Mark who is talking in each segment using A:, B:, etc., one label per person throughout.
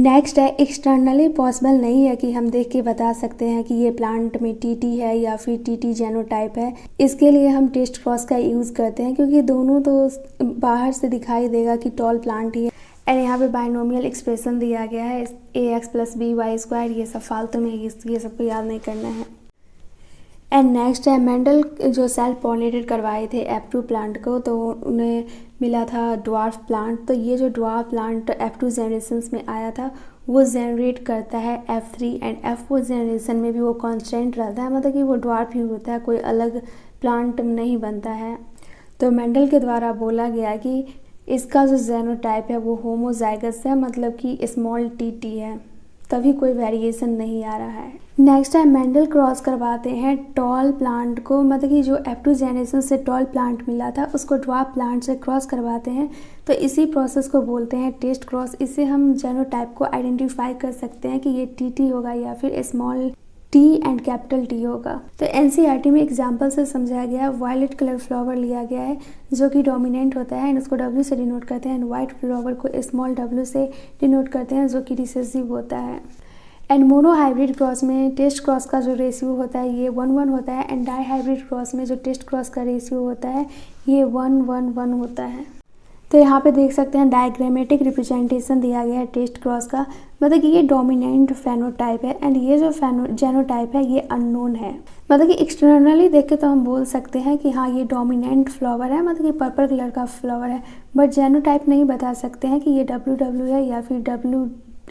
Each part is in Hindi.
A: नेक्स्ट है, एक्सटर्नली पॉसिबल नहीं है कि हम देख के बता सकते हैं कि ये प्लांट में टीटी है या फिर टीटी जेनोटाइप है। इसके लिए हम टेस्ट क्रॉस का यूज़ करते हैं, क्योंकि दोनों तो बाहर से दिखाई देगा कि टॉल प्लांट ही है। एंड यहाँ पे बाइनोमियल एक्सप्रेशन दिया गया है ax + by², ये सब फालतू में, ये सबको याद नहीं करना है। एंड नेक्स्ट है, मेंडल जो सेल्फ पॉलिनेटेड करवाए थे F2 प्लांट को, तो उन्हें मिला था ड्वार्फ प्लांट। तो ये जो ड्वार्फ प्लांट F2 जनरेशन्स में आया था वो जनरेट करता है F3 एंड F4 जनरेशन में भी वो कांस्टेंट रहता है, मतलब कि वो ड्वार्फ ही होता है, कोई अलग प्लांट नहीं बनता है। तो मेंडल के द्वारा बोला गया कि इसका जो जेनोटाइप है वो होमोजाइगस है, मतलब कि स्मॉल टी है, तभी कोई वेरिएशन नहीं आ रहा है। नेक्स्ट है, मेंडल क्रॉस करवाते हैं टॉल प्लांट को, मतलब कि जो F2 जनरेशन से टॉल प्लांट मिला था उसको ड्वार्फ प्लांट से क्रॉस करवाते हैं। तो इसी प्रोसेस को बोलते हैं टेस्ट क्रॉस। इससे हम जेनोटाइप को आइडेंटिफाई कर सकते हैं कि ये टीटी होगा या फिर small T and capital T होगा। तो एनसीईआरटी में एग्जाम्पल से समझाया गया है। वायलेट कलर फ्लावर लिया गया है जो कि डोमिनेंट होता है एंड उसको W से डिनोट करते हैं, एंड वाइट फ्लावर को स्मॉल w से डिनोट करते हैं जो कि रिसेसिव होता है। एंड मोनो हाइब्रिड क्रॉस में टेस्ट क्रॉस का जो रेशियो होता है ये 1:1 होता है, एंड डाई हाइब्रिड क्रॉस में जो टेस्ट क्रॉस का रेशियो होता है ये 1:1:1 होता है। तो यहाँ पे देख सकते हैं डायग्रामेटिक रिप्रेजेंटेशन दिया गया है टेस्ट क्रॉस का, मतलब कि ये डोमिनेंट फेनोटाइप है एंड ये जो जेनोटाइप है ये अननोन है। मतलब कि एक्सटर्नली देख के तो हम बोल सकते हैं कि हाँ ये डोमिनेंट फ्लावर है, मतलब कि पर्पल कलर का फ्लावर है, बट जेनोटाइप नहीं बता सकते हैं कि ये WW है या फिर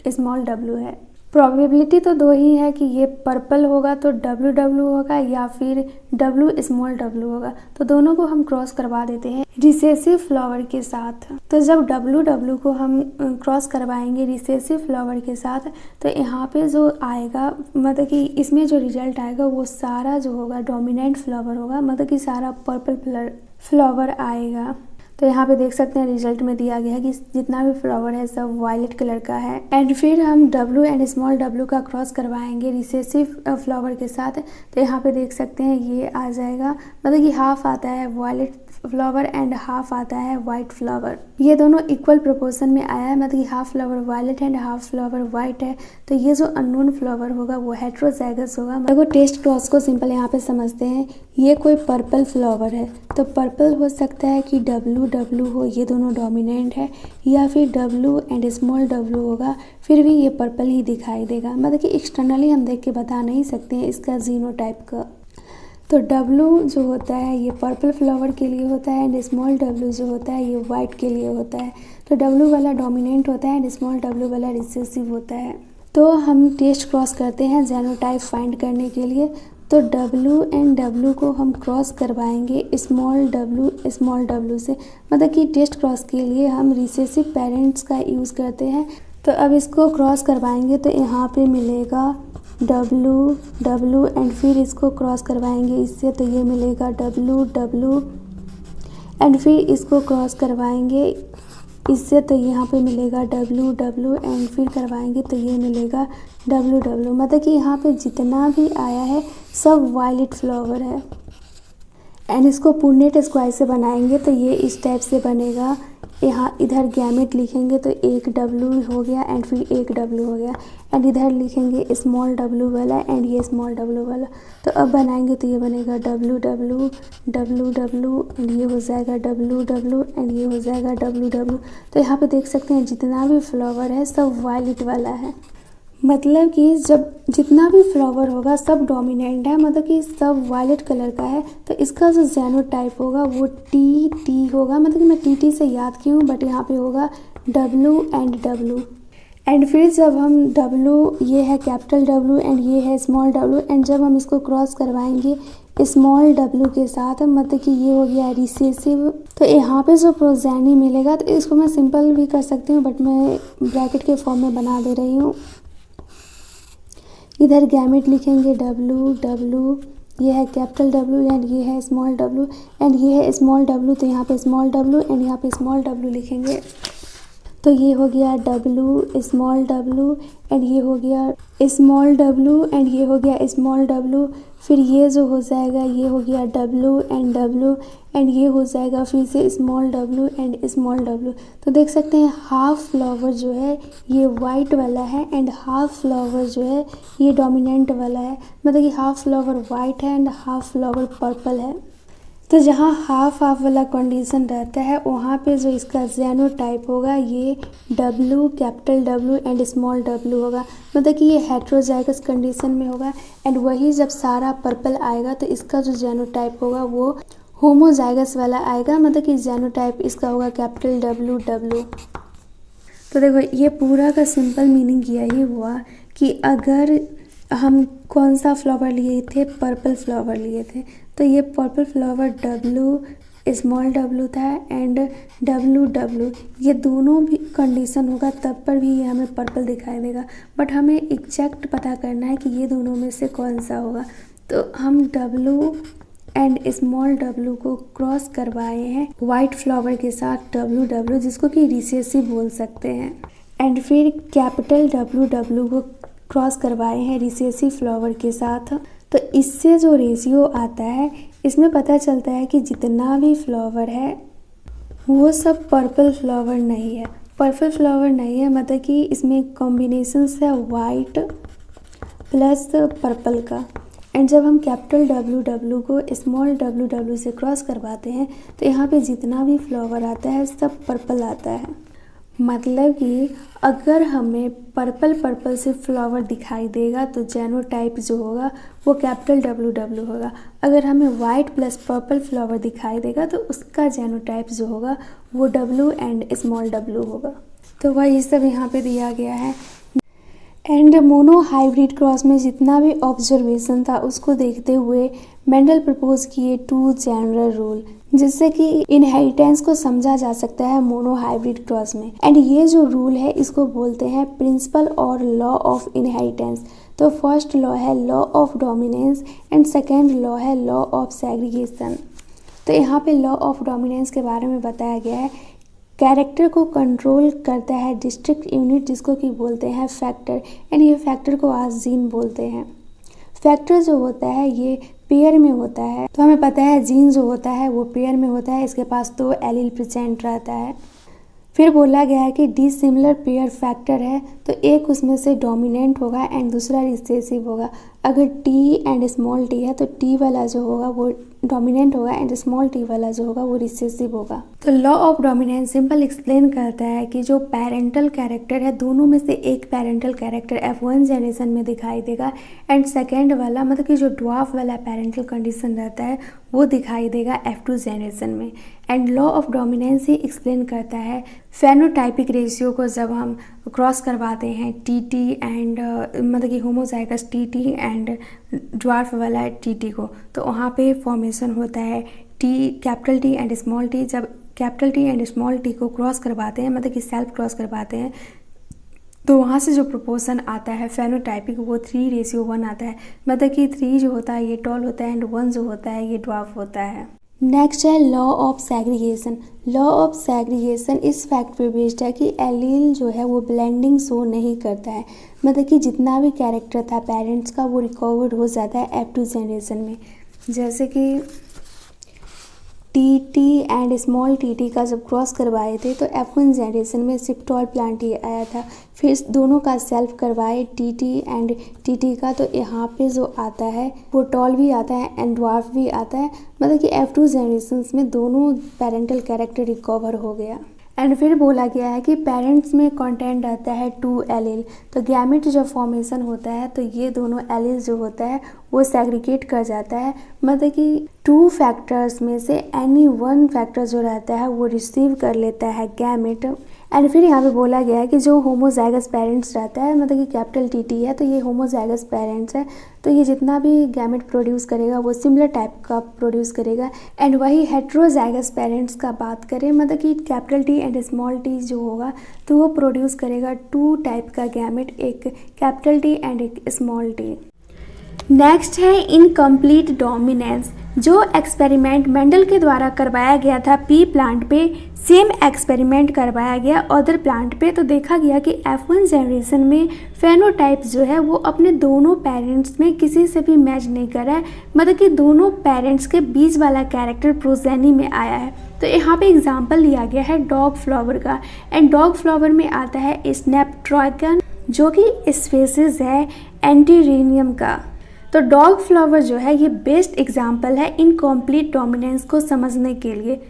A: स्मॉल w है। प्रोबेबिलिटी तो दो ही है कि ये पर्पल होगा तो WW होगा या फिर W स्मॉल w होगा, तो दोनों को हम क्रॉस करवा देते हैं रिसेसिव फ्लावर के साथ। तो जब WW को हम क्रॉस करवाएंगे रिसेसिव फ्लावर के साथ तो यहाँ पे जो आएगा, मतलब कि इसमें जो रिजल्ट आएगा वो सारा जो होगा डोमिनेंट फ्लावर होगा, मतलब कि सारा पर्पल फ्लावर आएगा। तो यहाँ पे देख सकते हैं रिजल्ट में दिया गया है कि जितना भी फ्लावर है सब वायलेट कलर का है। एंड फिर हम W एंड स्मॉल w का क्रॉस करवाएंगे रिसेसिव फ्लावर के साथ, तो यहाँ पे देख सकते हैं ये आ जाएगा, मतलब कि हाफ आता है वायलेट फ्लावर एंड हाफ आता है वाइट फ्लावर। ये दोनों इक्वल प्रोपोर्शन में आया है, मतलब कि half flower violet and half flower white है। तो ये जो अननोन फ्लावर होगा वो हेट्रोजाइगस होगा। देखो टेस्ट क्रॉस को सिंपल यहाँ पे समझते हैं। ये कोई पर्पल फ्लावर है तो पर्पल हो सकता है कि WW हो, ये दोनों डोमिनेंट है, या फिर W एंड स्मॉल w होगा, फिर भी ये पर्पल ही दिखाई देगा। मतलब कि एक्सटर्नली हम देख के बता नहीं सकते हैं इसका जीनोटाइप का। तो W जो होता है ये पर्पल फ्लावर के लिए होता है एंड स्मॉल w जो होता है ये वाइट के लिए होता है। तो W वाला डोमिनेंट होता है एंड स्मॉल w वाला रिसेसिव होता है। तो हम टेस्ट क्रॉस करते हैं जेनोटाइप फाइंड करने के लिए। तो W एंड W को हम क्रॉस करवाएंगे स्मॉल w से, मतलब कि टेस्ट क्रॉस के लिए हम रिसेसिव पेरेंट्स का यूज़ करते हैं। तो अब इसको क्रॉस करवाएंगे तो यहाँ पे मिलेगा W एंड फिर इसको क्रॉस करवाएंगे इससे तो ये मिलेगा W एंड फिर इसको क्रॉस करवाएंगे इससे तो यहाँ पे मिलेगा W एंड फिर करवाएंगे तो ये मिलेगा W। मतलब कि यहाँ पे जितना भी आया है सब वायलेट फ्लावर है। एंड इसको पुन्नेट स्क्वायर से बनाएंगे तो ये इस टाइप से बनेगा। यहाँ इधर गैमेट लिखेंगे तो एक W हो गया एंड फिर एक W हो गया, एंड इधर लिखेंगे स्मॉल w वाला एंड ये स्मॉल w वाला। तो अब बनाएंगे तो ये बनेगा WW एंड ये हो जाएगा WW एंड ये हो जाएगा WW। तो यहाँ पे देख सकते हैं जितना भी फ्लावर है सब वायलेट वाला है, मतलब कि जब जितना भी फ्लावर होगा सब डोमिनेंट है, मतलब कि सब वायलेट कलर का है। तो इसका जो जेनोटाइप होगा वो टी होगा, मतलब कि मैं TT से याद की हूँ, बट यहाँ पे होगा W एंड W। एंड फिर जब हम W, ये है कैपिटल W एंड ये है स्मॉल w, एंड जब हम इसको क्रॉस करवाएंगे स्मॉल w के साथ, मतलब कि ये हो गया रिसेसिव। तो यहाँ पे जो प्रोजेनी मिलेगा तो इसको मैं सिंपल भी कर सकती हूँ, बट मैं ब्रैकेट के फॉर्म में बना दे रही हूँ। इधर गैमेट लिखेंगे W, ये है कैपिटल W एंड ये है स्मॉल w एंड ये है स्मॉल w, तो यहाँ पे स्मॉल w एंड यहाँ पे स्मॉल w लिखेंगे। तो ये हो गया W स्मॉल w एंड ये हो गया स्मॉल w एंड ये हो गया स्मॉल w। फिर ये जो हो जाएगा ये हो गया W एंड W एंड ये हो जाएगा फिर से small w and small w। तो देख सकते हैं हाफ फ्लावर जो है ये वाइट वाला है एंड हाफ फ्लावर जो है ये डोमिनेंट वाला है, मतलब कि हाफ फ्लावर वाइट है एंड हाफ फ्लावर पर्पल है। तो जहाँ हाफ हाफ वाला कंडीशन रहता है वहाँ पे जो इसका जेनोटाइप होगा ये W, capital W and small w होगा, मतलब कि ये हेट्रोजाइगस कंडीशन में होगा। एंड वही जब सारा पर्पल आएगा तो इसका जो जेनोटाइप होगा वो होमोजाइगस वाला आएगा, मतलब कि जेनोटाइप इसका होगा कैपिटल W। तो देखो ये पूरा का सिंपल मीनिंग यही हुआ कि अगर हम कौन सा फ्लावर लिए थे, पर्पल फ्लावर लिए थे, तो ये purple flower W small w था एंड W ये दोनों भी कंडीशन होगा तब पर भी ये हमें पर्पल दिखाई देगा। बट हमें एग्जैक्ट पता करना है कि ये दोनों में से कौन सा होगा। तो हम W एंड स्मॉल w को क्रॉस करवाए हैं वाइट फ्लावर के साथ W जिसको कि रिसेसिव बोल सकते हैं, एंड फिर कैपिटल W को क्रॉस करवाए हैं रिसेसिव फ्लावर के साथ। तो इससे जो रेशियो आता है इसमें पता चलता है कि जितना भी फ्लावर है वो सब पर्पल फ्लावर नहीं है। पर्पल फ्लावर नहीं है मतलब कि इसमें कॉम्बिनेशन है वाइट प्लस पर्पल का। एंड जब हम कैपिटल W को स्मॉल w से क्रॉस करवाते हैं तो यहाँ पे जितना भी फ्लावर आता है सब पर्पल आता है। मतलब कि अगर हमें पर्पल से फ्लावर दिखाई देगा तो जेनोटाइप जो होगा वो कैपिटल W होगा। अगर हमें वाइट प्लस पर्पल फ्लावर दिखाई देगा तो उसका जेनोटाइप जो होगा वो W एंड स्मॉल w होगा। तो वही सब यहाँ पे दिया गया है। एंड मोनो हाइब्रिड क्रॉस में जितना भी ऑब्जर्वेशन था उसको देखते हुए मेंडल प्रपोज किए 2 जनरल रूल जिससे कि इनहेरिटेंस को समझा जा सकता है मोनो हाइब्रिड क्रॉस में। एंड ये जो रूल है इसको बोलते हैं प्रिंसिपल और लॉ ऑफ इनहेरिटेंस। तो फर्स्ट लॉ है law of dominance and second law है लॉ ऑफ सेग्रीगेशन। तो यहाँ पे लॉ ऑफ डोमिनेंस के बारे में बताया गया है। कैरेक्टर को कंट्रोल करता है डिस्ट्रिक्ट यूनिट जिसको कि बोलते हैं फैक्टर, एंड ये फैक्टर को आज जीन बोलते हैं। फैक्टर जो होता है ये पेयर में होता है, तो हमें पता है जीन जो होता है वो पेयर में होता है, इसके पास 2 एलील प्रेजेंट रहता है। फिर बोला गया है कि डिसिमिलर पेयर फैक्टर है तो एक उसमें से डोमिनेंट होगा एंड दूसरा रिसेसिव होगा। अगर टी एंड स्मॉल टी है तो टी वाला जो होगा वो डोमिनेंट होगा एंड स्मॉल टी वाला जो होगा वो रिसेसिव होगा। तो law of dominance simple explain करता है कि जो पेरेंटल कैरेक्टर है दोनों में से एक पेरेंटल कैरेक्टर F1 जनरेशन में दिखाई देगा एंड सेकेंड वाला मतलब कि जो ड्वार्फ वाला पेरेंटल कंडीशन रहता है वो दिखाई देगा F2 जनरेशन में। And law of dominance he explain करता है फेनोटाइपिक रेशियो को जब हम क्रॉस करवाते हैं TT एंड मतलब कि होमोजाइगस TT एंड ड्वार्फ वाला TT को, तो वहाँ पे फॉर्मेशन होता है capital T and small t। जब capital T and small t को क्रॉस करवाते हैं मतलब कि सेल्फ क्रॉस करवाते हैं तो वहाँ से जो प्रोपोर्शन आता है फेनोटाइपिक वो 3:1 आता है, मतलब कि 3 जो होता है ये टॉल होता है एंड 1 जो होता है ये ड्वार्फ होता है। नेक्स्ट है law of segregation. Law of segregation इस फैक्ट पे बेस्ड है कि एलील जो है वो ब्लेंडिंग शो नहीं करता है, मतलब कि जितना भी कैरेक्टर था पेरेंट्स का वो रिकवर्ड हो जाता है F2 जनरेशन में। जैसे कि TT एंड स्मॉल TT का जब क्रॉस करवाए थे तो F1 जनरेशन में सिर्फ टॉल प्लांट ही आया था। फिर दोनों का सेल्फ करवाए TT एंड TT का तो यहाँ पे जो आता है वो टॉल भी आता है एंड ड्वार्फ भी आता है, मतलब कि F2 जनरेशन में दोनों पेरेंटल कैरेक्टर रिकवर हो गया। एंड फिर बोला गया है कि पेरेंट्स में कंटेंट रहता है 2 एलील, तो गैमेट जब फॉर्मेशन होता है तो ये दोनों एलील जो होता है वो सेग्रीगेट कर जाता है, मतलब कि 2 फैक्टर्स में से एनी 1 फैक्टर जो रहता है वो रिसीव कर लेता है गैमेट। एंड फिर यहाँ पे बोला गया है कि जो होमोजाइगस पेरेंट्स रहता है मतलब कि कैपिटल TT है तो ये होमोजाइगस पेरेंट्स है, तो ये जितना भी गैमेट प्रोड्यूस करेगा वो सिमिलर टाइप का प्रोड्यूस करेगा। एंड वही हेट्रोजाइगस पेरेंट्स का बात करें मतलब कि capital T and small t जो होगा तो वो प्रोड्यूस करेगा 2 टाइप का गैमेट, एक कैपिटल T एंड एक स्मॉल t। नेक्स्ट है इनकम्प्लीट डोमिनेंस। जो एक्सपेरिमेंट मेंडल के द्वारा करवाया गया था पी प्लांट पे, सेम एक्सपेरिमेंट करवाया गया अदर प्लांट पे, तो देखा गया कि F1 जनरेशन में फेनोटाइप जो है वो अपने दोनों पेरेंट्स में किसी से भी मैच नहीं कर रहा है, मतलब कि दोनों पेरेंट्स के बीच वाला कैरेक्टर प्रोजेनी में आया है। तो यहाँ पे एग्जांपल लिया गया है डॉग फ्लावर का, एंड डॉग फ्लावर में आता है स्नैपड्रैगन जो कि स्पीशीज है एंटीरेनियम का। तो डॉग फ्लावर जो है ये बेस्ट एग्जाम्पल है इनकम्प्लीट डोमिनेंस को समझने के लिए।